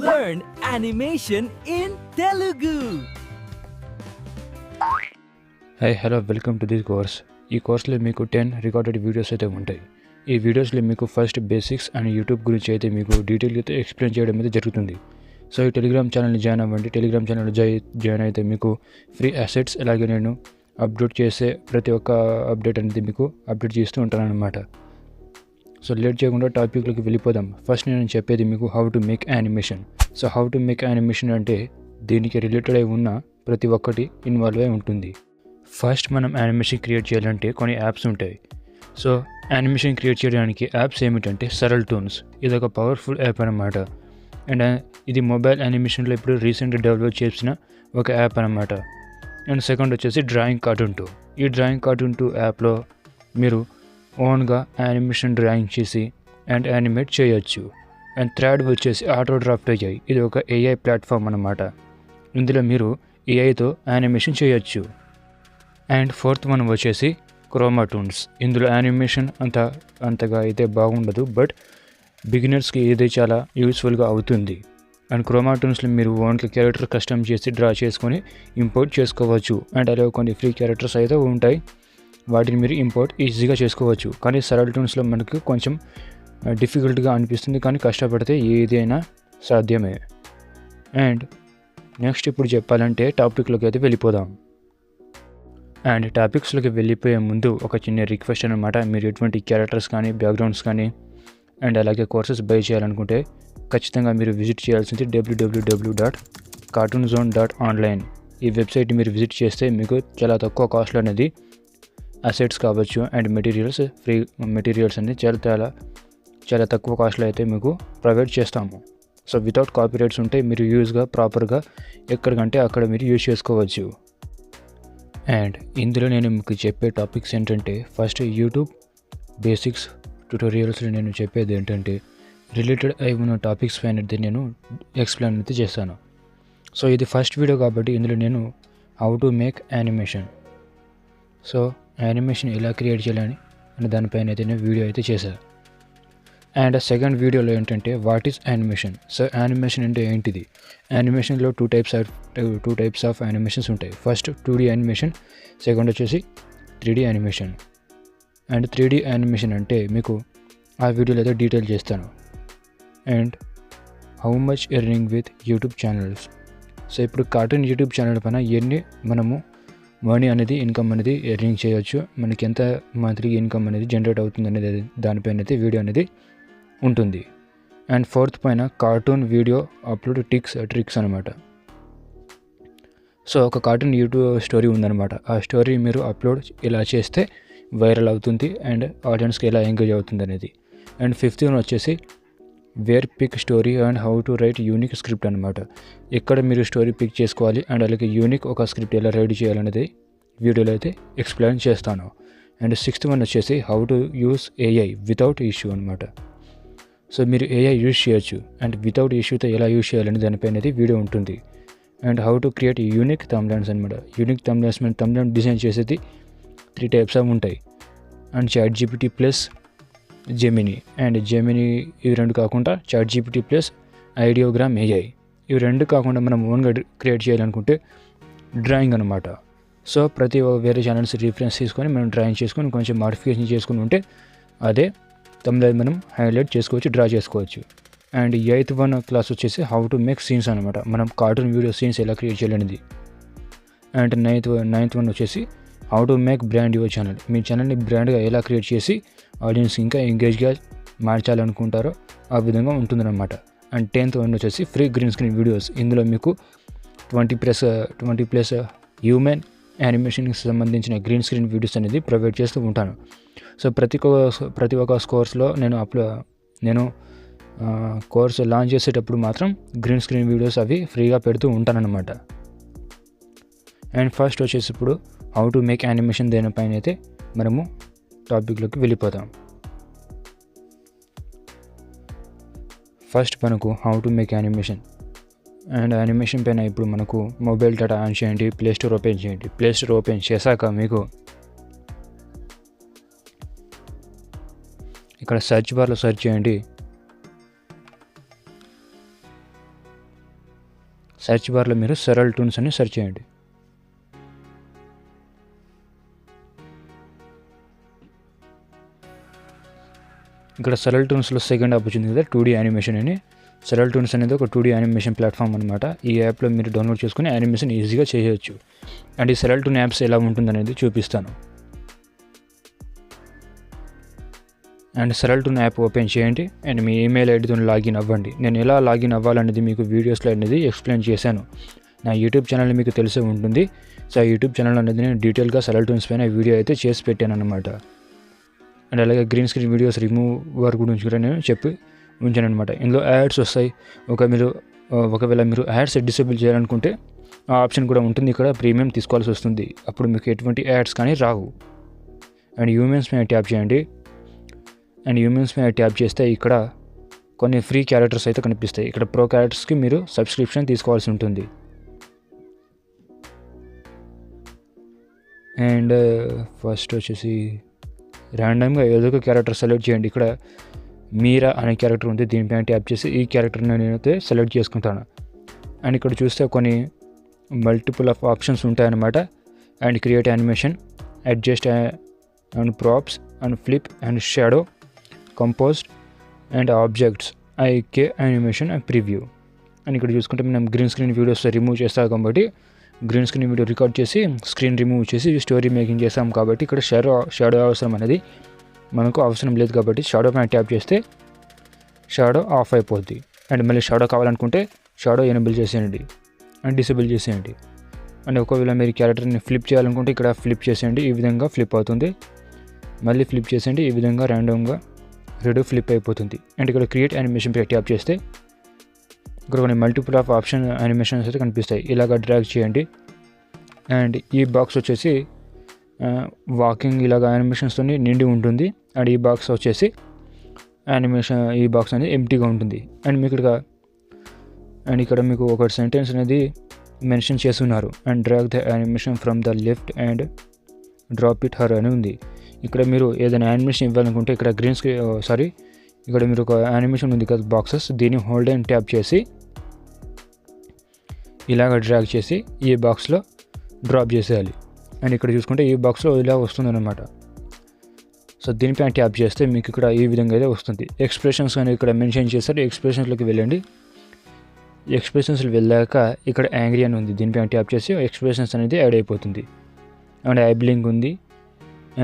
Learn animation in Telugu. Hi hello welcome to this course. ఈ కోర్స్లో మీకు 10 recorded videos అయితే ఉంటాయి. ఈ వీడియోస్లో మీకు ఫస్ట్ బేసిక్స్ అండ్ యూట్యూబ్ గురించి అయితే మీకు డీటెయిల్గా అయితే ఎక్స్ప్లెయిన్ చేయడం అయితే జరుగుతుంది. సో ఈ టెలిగ్రామ్ ఛానల్ని జాయిన్ అవ్వండి. టెలిగ్రామ్ ఛానల్ జాయిన్ అయితే మీకు ఫ్రీ అసెట్స్ అలాగే నేను అప్లోడ్ చేసే ప్రతి ఒక్క అప్డేట్ అనేది మీకు అప్డేట్ చేస్తూ ఉంటాను అనమాట. సో లేట్ చేయకుండా టాపిక్లోకి వెళ్ళిపోదాం. ఫస్ట్ నేను చెప్పేది మీకు how to make animation. So how to make animation అంటే దీనికి రిలేటెడ్ అయి ఉన్న ప్రతి ఒక్కటి ఇన్వాల్వ్ అయి ఉంటుంది. ఫస్ట్ మనం యానిమేషన్ క్రియేట్ చేయాలంటే కొన్ని యాప్స్ ఉంటాయి. సో యానిమేషన్ క్రియేట్ చేయడానికి యాప్స్ ఏమిటంటే సరల్ టూన్స్. ఇది ఒక పవర్ఫుల్ యాప్ అనమాట. అండ్ ఇది మొబైల్ యానిమేషన్లో ఇప్పుడు రీసెంట్గా డెవలప్ చేసిన ఒక యాప్ అనమాట. అండ్ సెకండ్ వచ్చేసి డ్రాయింగ్ కార్టూన్ 2. ఈ డ్రాయింగ్ కార్టూన్ 2 యాప్లో మీరు ఓన్గా యానిమేషన్ డ్రాయింగ్ చేసి అండ్ యానిమేట్ చేయొచ్చు. అండ్ థర్డ్ వచ్చేసి ఆటో డ్రాఫ్ట్ అయ్యాయి. ఇది ఒక ఏఐ ప్లాట్ఫామ్ అనమాట. ఇందులో మీరు ఏఐతో యానిమేషన్ చేయొచ్చు. అండ్ ఫోర్త్ వన్ వచ్చేసి క్రోమా టూన్స్. ఇందులో యానిమేషన్ అంతగా అయితే బాగుండదు, బట్ బిగినర్స్కి ఇది చాలా యూస్ఫుల్గా అవుతుంది. అండ్ క్రోమా టూన్స్లో మీరు ఓన్లీ క్యారెక్టర్ కస్టమ్ చేసి డ్రా చేసుకొని ఇంపోర్ట్ చేసుకోవచ్చు. అండ్ అలాగే కొన్ని ఫ్రీ క్యారెక్టర్స్ అయితే ఉంటాయి, వాటిని మీరు ఇంపోర్ట్ ఈజీగా చేసుకోవచ్చు. కానీ సరల్ టూన్స్లో మనకు కొంచెం డిఫికల్ట్గా అనిపిస్తుంది, కానీ కష్టపడితే ఏదైనా సాధ్యమే. అండ్ నెక్స్ట్ ఇప్పుడు చెప్పాలంటే టాపిక్లోకి అయితే వెళ్ళిపోదాం. అండ్ టాపిక్స్లోకి వెళ్ళిపోయే ముందు ఒక చిన్న రిక్వెస్ట్ అనమాట. మీరు ఎటువంటి క్యారెక్టర్స్ కానీ బ్యాక్గ్రౌండ్స్ కానీ అండ్ అలాగే కోర్సెస్ బై చేయాలనుకుంటే ఖచ్చితంగా మీరు విజిట్ చేయాల్సింది www.cartoonzone.online. ఈ వెబ్సైట్ మీరు విజిట్ చేస్తే మీకు చాలా తక్కువ కాస్ట్లో అనేది అసెట్స్ కావచ్చు అండ్ ఫ్రీ మెటీరియల్స్ అనేది చాలా తక్కువ కాస్ట్లో అయితే మీకు ప్రొవైడ్ చేస్తాము. సో వితౌట్ కాపీరైట్స్ ఉంటే మీరు యూజ్గా ప్రాపర్గా ఎక్కడికంటే అక్కడ మీరు యూజ్ చేసుకోవచ్చు. అండ్ ఇందులో నేను మీకు చెప్పే టాపిక్స్ ఏంటంటే ఫస్ట్ యూట్యూబ్ బేసిక్స్ ట్యుటోరియల్స్లో నేను చెప్పేది ఏంటంటే రిలేటెడ్ అయి ఉన్న టాపిక్స్ పైన అయితే నేను ఎక్స్ప్లెయిన్ అయితే చేస్తాను. సో ఇది ఫస్ట్ వీడియో కాబట్టి ఇందులో నేను how to make animation, so animation ఎలా క్రియేట్ చేయాలని అని దానిపైన అయితే నేను వీడియో అయితే చేశాను. అండ్ సెకండ్ వీడియోలో ఏంటంటే what is animation. So animation అంటే ఏంటిది? యానిమేషన్లో టూ టైప్స్ ఆఫ్ యానిమేషన్స్ ఉంటాయి. ఫస్ట్ 2D యానిమేషన్, సెకండ్ వచ్చేసి 3D animation. And 3D animation అంటే మీకు ఆ వీడియోలో అయితే డీటెయిల్ చేస్తాను. And how much earning with YouTube channels. So ఇప్పుడు కార్టూన్ యూట్యూబ్ ఛానల్ పైన మనము మనీ అనేది ఇన్కమ్ అనేది ఎర్నింగ్ చేయొచ్చు, మనకి ఎంత మంత్లీ ఇన్కమ్ అనేది జనరేట్ అవుతుంది అనేది దానిపైన అయితే వీడియో అనేది ఉంటుంది. అండ్ ఫోర్త్ పైన కార్టూన్ వీడియో అప్లోడ్ ట్రిక్స్ అనమాట. సో ఒక కార్టూన్ యూట్యూబ్ స్టోరీ ఉందన్నమాట. ఆ స్టోరీ మీరు అప్లోడ్ ఇలా చేస్తే వైరల్ అవుతుంది అండ్ ఆడియన్స్కి ఎలా ఎంగేజ్ అవుతుంది అనేది. అండ్ ఫిఫ్త్ వన్ వచ్చేసి where pick story and how to write unique script అనమాట. ఎక్కడ మీరు స్టోరీ పిక్ చేసుకోవాలి అండ్ అలాగే యూనిక్ ఒక స్క్రిప్ట్ ఎలా రెడీ చేయాలనేది వీడియోలో అయితే ఎక్స్ప్లెయిన్ చేస్తాను. అండ్ సిక్స్త్ వన్ వచ్చేసి how to use AI without issue అనమాట. సో మీరు ఏఐ యూజ్ చేయొచ్చు అండ్ వితౌట్ ఇష్యూతో ఎలా యూజ్ చేయాలని దానిపైన అయితే వీడియో ఉంటుంది. And how to create unique thumbnails అనమాట. యూనిక్ థంబ్నైల్స్ మీద థంబ్నైల్ డిజైన్ చేసేది 3 టైప్స్ ఆఫ్ ఉంటాయి. And ChatGPT plus Gemini. And Gemini ఇవి రెండు కాకుండా ChatGPT plus Ideogram AI, ఇవి రెండు కాకుండా మనం ఓన్గా క్రియేట్ చేయాలనుకుంటే డ్రాయింగ్ అనమాట. సో ప్రతి వేరే ఛానల్స్ రిఫరెన్స్ తీసుకొని మనం డ్రాయింగ్ చేసుకొని కొంచెం మాడిఫికేషన్ చేసుకుని ఉంటే అదే తమిళ మనం హైలైట్ చేసుకోవచ్చు, డ్రా చేసుకోవచ్చు. అండ్ 8th వన్ క్లాస్ వచ్చేసి హౌ టు మేక్ సీన్స్ అనమాట. మనం కార్టూన్ వీడియో సీన్స్ ఎలా క్రియేట్ చేయాలనేది. అండ్ 9th వన్ వచ్చేసి how to make brand your channel. మీ ఛానల్ని బ్రాండ్గా ఎలా క్రియేట్ చేసి ఆడియన్స్ ఇంకా ఎంగేజ్గా మార్చాలనుకుంటారో ఆ విధంగా ఉంటుందన్నమాట. అండ్ 10th వన్ వచ్చేసి ఫ్రీ గ్రీన్ స్క్రీన్ వీడియోస్. ఇందులో మీకు 20+ హ్యూమన్ యానిమేషన్కి సంబంధించిన గ్రీన్ స్క్రీన్ వీడియోస్ అనేది ప్రొవైడ్ చేస్తూ ఉంటాను. సో ప్రతి ఒక్క కోర్స్లో నేను కోర్స్ లాంచ్ చేసేటప్పుడు మాత్రం గ్రీన్ స్క్రీన్ వీడియోస్ అవి ఫ్రీగా పెడుతూ ఉంటానన్నమాట. అండ్ ఫస్ట్ వచ్చేసి ఇప్పుడు హౌ టు మేక్ యానిమేషన్ దేనిపైన అయితే మనము టాపిక్లోకి వెళ్ళిపోతాం. ఫస్ట్ మనకు how to make animation. And animation పైన ఇప్పుడు మనకు మొబైల్ డేటా ఆన్ చేయండి, ప్లేస్టోర్ ఓపెన్ చేయండి. ప్లేస్టోర్ ఓపెన్ చేశాక మీకు ఇక్కడ సెర్చ్ బార్లో సెర్చ్ చేయండి సెర్చ్ బార్లో మీరు సరల్ టూన్స్ అని సెర్చ్ చేయండి. ఇక్కడ సరల్ టూన్స్లో సెకండ్ యాప్ వచ్చింది కదా 2D యానిమేషన్ అని. సరల్ టూన్స్ అనేది ఒక 2D యానిమేషన్ ప్లాట్ఫామ్ అనమాట. ఈ యాప్లో మీరు డౌన్లోడ్ చేసుకుని యానిమేషన్ ఈజీగా చేయవచ్చు. అండ్ ఈ సరల్ టూన్ యాప్స్ ఎలా ఉంటుందనేది చూపిస్తాను. And Saral toon app open చేయండి అండ్ మీ ఈమెయిల్ ఐడితో లాగిన్ అవ్వండి. నేను ఎలా లాగిన్ అవ్వాలనేది మీకు వీడియోస్లో అనేది ఎక్స్ప్లెయిన్ చేశాను. నా యూట్యూబ్ ఛానల్ మీకు తెలిసే ఉంటుంది. సో ఆ యూట్యూబ్ ఛానల్ అనేది నేను డీటెయిల్గా సరల్ టూన్స్ పైన వీడియో అయితే చేసి పెట్టాను అనమాట. అండ్ అలాగే గ్రీన్ స్క్రీన్ వీడియోస్ రిమూవర్ గురించి కూడా నేను చెప్పి ఉంచాను అనమాట. ఇందులో యాడ్స్ వస్తాయి. ఒకవేళ మీరు యాడ్స్ డిసేబుల్ చేయాలనుకుంటే ఆ ఆప్షన్ కూడా ఉంటుంది. ఇక్కడ ప్రీమియం తీసుకోవాల్సి వస్తుంది. అప్పుడు మీకు ఎటువంటి యాడ్స్ కానీ రావు. అండ్ హ్యూమన్స్ మీద ట్యాప్ చేయండి. అండ్ హ్యూమన్స్ మీద ట్యాప్ చేస్తే ఇక్కడ కొన్ని ఫ్రీ క్యారెక్టర్స్ అయితే కనిపిస్తాయి. ఇక్కడ ప్రో క్యారెక్టర్స్కి మీరు సబ్స్క్రిప్షన్ తీసుకోవాల్సి ఉంటుంది. అండ్ ఫస్ట్ వచ్చేసి ర్యాండమ్గా ఏదో ఒక క్యారెక్టర్ సెలెక్ట్ చేయండి. ఇక్కడ మీరా అనే క్యారెక్టర్ ఉంది. దీనిపైన ట్యాప్ చేసి ఈ క్యారెక్టర్ని నేనైతే సెలెక్ట్ చేసుకుంటాను. అండ్ ఇక్కడ చూస్తే కొన్ని మల్టిపుల్ ఆఫ్ ఆప్షన్స్ ఉంటాయన్నమాట. And create animation, adjust and props and flip and shadow, composed and objects, IK animation and preview. And ఇక్కడ చూసుకుంటే మనం గ్రీన్ స్క్రీన్ వీడియోస్ రిమూవ్ చేస్తాం కాబట్టి గ్రీన్ స్క్రీన్ వీడియో రికార్డ్ చేసి స్క్రీన్ రిమూవ్ చేసి story making చేస్తాం కాబట్టి ఇక్కడ షాడో అవసరం అనేది మనకు అవసరం లేదు. కాబట్టి షాడో పైన ట్యాప్ చేస్తే షాడో ఆఫ్ అయిపోద్ది. అండ్ మళ్ళీ షాడో కావాలనుకుంటే షాడో ఎనేబుల్ చేసేయండి అండ్ డిసేబుల్ చేసేయండి. అండ్ ఒకవేళ మీరు క్యారెక్టర్ని ఫ్లిప్ చేయాలనుకుంటే ఇక్కడ ఫ్లిప్ చేసేయండి. ఈ విధంగా ఫ్లిప్ అవుతుంది. మళ్ళీ ఫ్లిప్ చేసేయండి. ఈ విధంగా ర్యాండమ్గా రెడీ ఫ్లిప్ అయిపోతుంది. అండ్ ఇక్కడ క్రియేట్ యానిమేషన్ పై ట్యాప్ చేస్తే ఇక్కడ కొన్ని మల్టిపుల్ ఆఫ్ ఆప్షన్ యానిమేషన్స్ అయితే కనిపిస్తాయి. ఇలాగ డ్రాగ్ చేయండి. అండ్ ఈ బాక్స్ వచ్చేసి వాకింగ్ ఇలాగ యానిమేషన్స్తో నిండి ఉంటుంది. అండ్ ఈ బాక్స్ వచ్చేసి ఈ బాక్స్ అనేది ఎంప్టీగా ఉంటుంది. అండ్ ఇక్కడ మీకు ఒక సెంటెన్స్ అనేది మెన్షన్ చేస్తున్నారు. And drag the animation from the left and drop it her అని ఉంది. ఇక్కడ మీరు ఏదైనా యానిమేషన్ ఇవ్వాలనుకుంటే ఇక్కడ ఇక్కడ మీరు ఒక యానిమేషన్ ఉంది కదా బాక్సెస్, దీన్ని హోల్డ్ అండ్ ట్యాప్ చేసి ఇలాగ డ్రాగ్ చేసి ఈ బాక్స్లో డ్రాప్ చేసేయాలి. అండ్ ఇక్కడ చూసుకుంటే ఈ బాక్స్లో ఇలా వస్తుందన్నమాట. సో దీనిపైన ట్యాప్ చేస్తే మీకు ఇక్కడ ఈ విధంగా అయితే వస్తుంది. ఎక్స్ప్రెషన్స్ అని ఇక్కడ మెన్షన్ చేస్తారు. ఎక్స్ప్రెషన్స్లోకి వెళ్ళండి. ఎక్స్ప్రెషన్స్ వెళ్ళాక ఇక్కడ యాంగ్రీ అని ఉంది. దీనిపైన ట్యాప్ చేసి ఎక్స్ప్రెషన్స్ అనేది యాడ్ అయిపోతుంది. అండ్ ఐబ్లింగ్ ఉంది.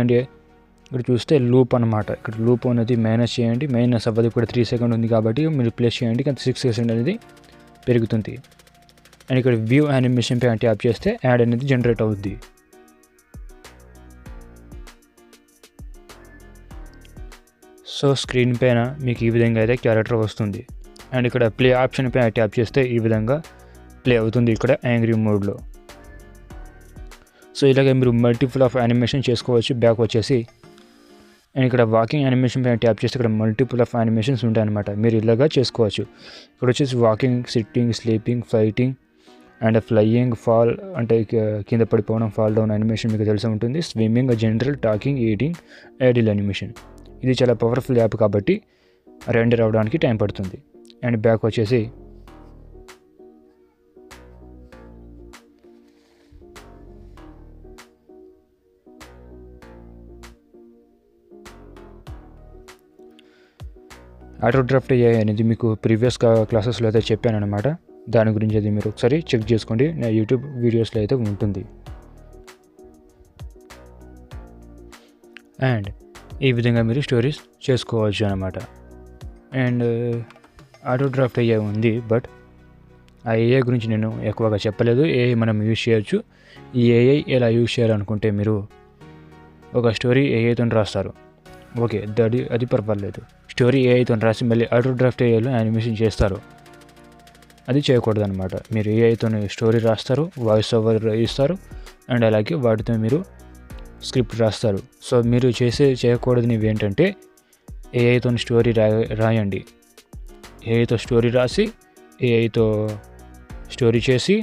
అండ్ ఇక్కడ చూస్తే లూప్ అనమాట. ఇక్కడ లూప్ అనేది మైనస్ చేయండి. మైనస్ అవ్వదు. ఇక్కడ 3 సెకండ్ ఉంది కాబట్టి మీరు ప్లస్ చేయండి. కానీ 6 సెకండ్ అనేది పెరుగుతుంది. అండ్ ఇక్కడ వ్యూ యానిమేషన్ పైన ట్యాప్ చేస్తే యాడ్ అనేది జనరేట్ అవుద్ది. సో స్క్రీన్ పైన మీకు ఈ విధంగా అయితే క్యారెక్టర్ వస్తుంది. అండ్ ఇక్కడ ప్లే ఆప్షన్ పైన ట్యాప్ చేస్తే ఈ విధంగా ప్లే అవుతుంది ఇక్కడ యాంగ్రీ మోడ్లో. సో ఇలాగే మీరు మల్టిపుల్ ఆఫ్ యానిమేషన్ చేసుకోవచ్చు. బ్యాక్ వచ్చేసి అండ్ ఇక్కడ వాకింగ్ యానిమేషన్ పైన ట్యాప్ చేస్తే ఇక్కడ మల్టిపుల్ ఆఫ్ యానిమేషన్స్ ఉంటాయన్నమాట. మీరు ఇలాగా చేసుకోవచ్చు. ఇక్కడ వచ్చేసి walking, sitting, sleeping, fighting and flying, fall అంటే కింద పడిపోవడం, ఫాల్ డౌన్ యానిమేషన్ మీకు తెలిసి ఉంటుంది. Swimming, general, talking, eating, idle animation. ఇది చాలా పవర్ఫుల్ యాప్ కాబట్టి రెండర్ అవ్వడానికి టైం పడుతుంది. అండ్ బ్యాక్ వచ్చేసి ఆటో డ్రాఫ్ట్ AI అనేది మీకు ప్రీవియస్ క్లాసెస్లో అయితే చెప్పాను అనమాట. దాని గురించి అది మీరు ఒకసారి చెక్ చేసుకోండి. నా యూట్యూబ్ వీడియోస్లో అయితే ఉంటుంది. అండ్ ఈ విధంగా మీరు స్టోరీస్ చేసుకోవచ్చు అనమాట. అండ్ ఆటో డ్రాఫ్ట్ AI ఉంది. బట్ ఆ AI గురించి నేను ఎక్కువగా చెప్పలేదు. AI మనం యూజ్ చేయొచ్చు. ఈ AI ఎలా యూజ్ చేయాలనుకుంటే మీరు ఒక స్టోరీ AIతో రాస్తారు. ఓకే, అది పర్వాలేదు. స్టోరీ AIతో రాసి మళ్ళీ ఆటో డ్రాఫ్ట్ AIలో యానిమేషన్ చేస్తారు. అది చేయకూడదు అనమాట. మీరు AIతో స్టోరీ రాస్తారు, వాయిస్ ఓవర్ ఇస్తారు, అండ్ అలాగే వాటితో మీరు స్క్రిప్ట్ రాస్తారు. సో మీరు చేయకూడదు ఏంటంటే AIతో స్టోరీ రాయండి. AIతో స్టోరీ రాసి AIతో స్టోరీ చేసి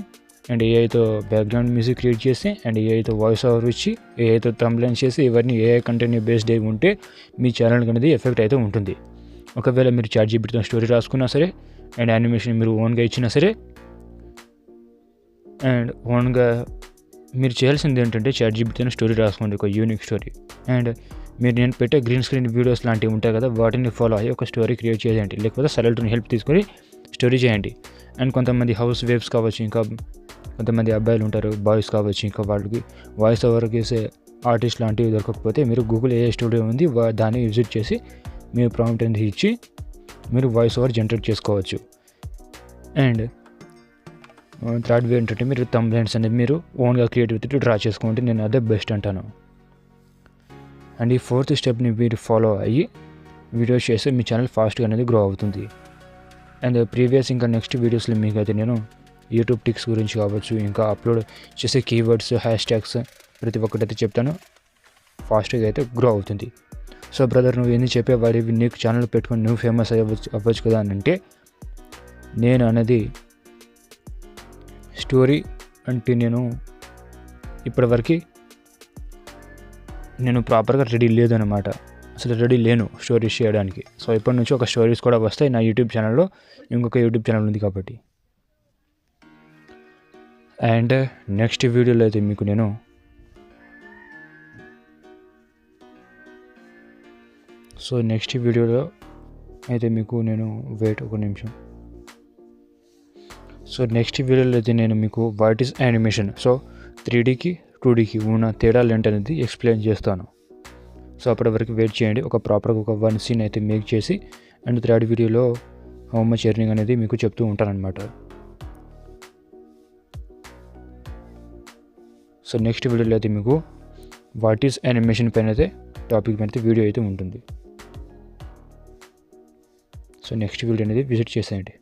అండ్ AIతో బ్యాక్గ్రౌండ్ మ్యూజిక్ క్రియేట్ చేసి అండ్ AIతో వాయిస్ ఓవర్ ఇచ్చి AIతో థంబ్నెయిల్ చేసి ఇవన్నీ AI కంటెంట్ బేస్డ్ అయి ఉంటే మీ ఛానల్కి అనేది ఎఫెక్ట్ అయితే ఉంటుంది. ఒకవేళ మీరు ChatGPTతో స్టోరీ రాసుకున్నా సరే అండ్ యానిమేషన్ మీరు ఓన్గా ఇచ్చినా సరే అండ్ ఓన్గా మీరు చేయాల్సింది ఏంటంటే ChatGPTతో స్టోరీ రాసుకోండి, ఒక యూనిక్ స్టోరీ. అండ్ మీరు నేను పెట్టే గ్రీన్ స్క్రీన్ వీడియోస్ లాంటివి ఉంటాయి కదా, వాటిని ఫాలో అయ్యి ఒక స్టోరీ క్రియేట్ చేయండి, లేకపోతే సరళని హెల్ప్ తీసుకొని స్టోరీ చేయండి. అండ్ కొంతమంది హౌస్ వైఫ్స్ కావచ్చు, ఇంకా కొంతమంది అబ్బాయిలు ఉంటారు, బాయ్స్ కావచ్చు, ఇంకా వాళ్ళకి వాయిస్ ఓవర్ చేసే ఆర్టిస్ట్ లాంటివి దొరకకపోతే మీరు గూగుల్ AI స్టూడియో ఉంది, దాన్ని విజిట్ చేసి మీరు ప్రాంప్ట్ అనేది ఇచ్చి మీరు వాయిస్ ఓవర్ జనరేట్ చేసుకోవచ్చు. అండ్ థర్డ్ వే ఏంటంటే మీరు థంబ్నెయిల్స్ అనేది మీరు ఓన్గా క్రియేటివిటీ డ్రా చేసుకోండి, నేను అదే బెస్ట్ అంటాను. అండ్ ఈ ఫోర్త్ స్టెప్ని మీరు ఫాలో అయ్యి వీడియోస్ చేస్తే మీ ఛానల్ ఫాస్ట్గా అనేది గ్రో అవుతుంది. అండ్ ప్రీవియస్ ఇంకా నెక్స్ట్ వీడియోస్లో మీకు అయితే నేను యూట్యూబ్ టిక్స్ గురించి కావచ్చు, ఇంకా అప్లోడ్ చేసే కీవర్డ్స్, హ్యాష్ట్యాగ్స్ ప్రతి ఒక్కటైతే చెప్తాను, ఫాస్ట్గా అయితే గ్రో అవుతుంది. సో బ్రదర్, నువ్వు ఎన్ని చెప్పేవాడివి, నీకు ఛానల్ పెట్టుకొని నువ్వు ఫేమస్ అవ్వచ్చు కదా అని అంటే, నేను అనేది స్టోరీ అంటే నేను ఇప్పటివరకు నేను ప్రాపర్గా రెడీ లేదనమాట, అసలు రెడీ లేను స్టోరీస్ చేయడానికి. సో ఇప్పటి నుంచి ఒక స్టోరీస్ కూడా వస్తాయి నా యూట్యూబ్ ఛానల్లో, ఇంకొక యూట్యూబ్ ఛానల్ ఉంది కాబట్టి. అండ్ నెక్స్ట్ వీడియోలో అయితే మీకు నేను నెక్స్ట్ వీడియోలో అయితే మీకు వాట్ ఈస్ యానిమేషన్, 3Dకి 2Dకి ఉన్న తేడాలు ఏంటనేది ఎక్స్ప్లెయిన్ చేస్తాను. సో అప్పటి వరకు వెయిట్ చేయండి. ఒక ప్రాపర్గా ఒక 1 సీన్ అయితే మేక్ చేసి అండ్ థర్డ్ వీడియోలో హౌ మచ్ ఎర్నింగ్ అనేది మీకు చెప్తూ ఉంటానన్నమాట. సో నెక్స్ట్ వీడియోలో అయితే మీకు వాట్ ఈస్ యానిమేషన్ పైన అయితే టాపిక్ పైన అయితే వీడియో అయితే ఉంటుంది. సో నెక్స్ట్ వీడియో అనేది విజిట్ చేసేయండి.